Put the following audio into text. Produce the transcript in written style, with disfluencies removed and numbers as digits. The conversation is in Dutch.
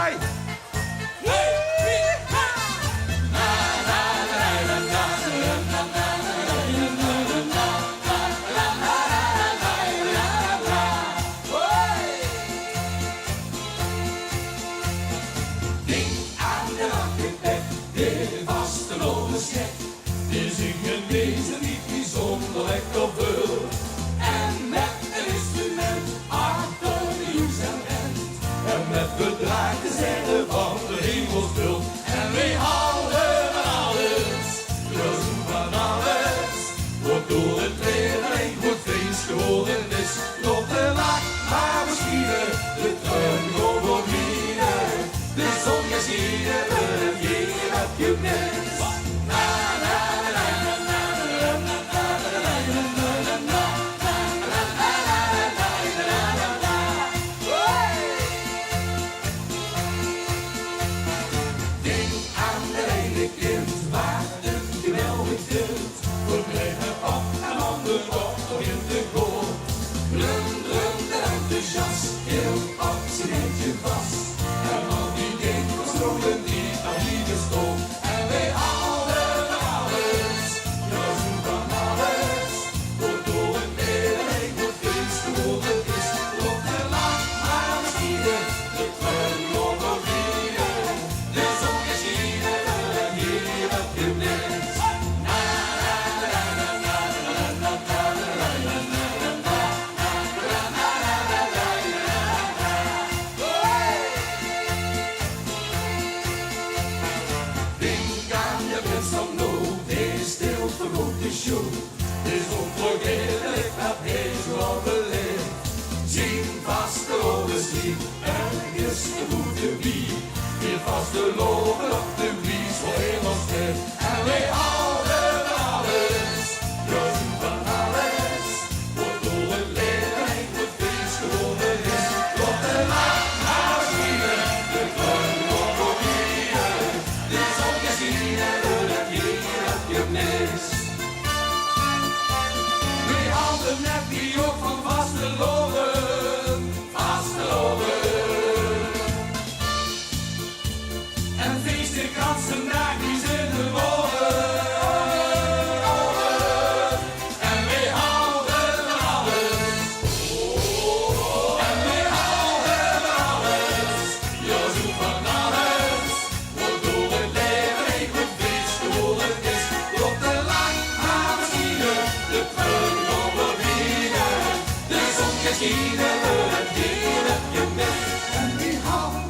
wij. Die zingen deze niet bijzonder lekker veel. En met een instrument achter de hoes en rent. En met bedraagde sterren van de hemelsvuld. En wij houden van alles, we doen van alles. Wordt door het leren heen, wordt feest geworden is. Nog de lach, maar we schieten, de tuin overwieden. De zon gaat schieten, hier heb je net. Heel op zijn eentje vast. En al die winkels stromen die aan lieden stond. En wij houden van alles, ja zo van alles. Wordt door het midden heen, wordt feest geworden is. Op de lach, maar we schieten, de trein overwieden. De zon is schieten, en hier heb je blind. De show is onvergetelijk, dat heeft wel beleefd. Zien vast de oversliep en is de goede wie. Weer vast de lopen op de wies voor helemaal stil. En wij houden van alles, ja doen van alles. Wordt door het leven heen, wordt feest geworden is. Tot de nacht naar schieten, de klein overwieden. De zon gaat schieten, en hier heb je mis. Net die ook van vasteloven, vasteloven. En feest de ganse dag die zijn gewonnen. En wij houden van alles. En wij houden van alles. Ja, zo van alles. Wordt door het leven heen goed feest geworden is. Tot de lang maar misschien de trein. Schieten we het hier heb je mis. En die hand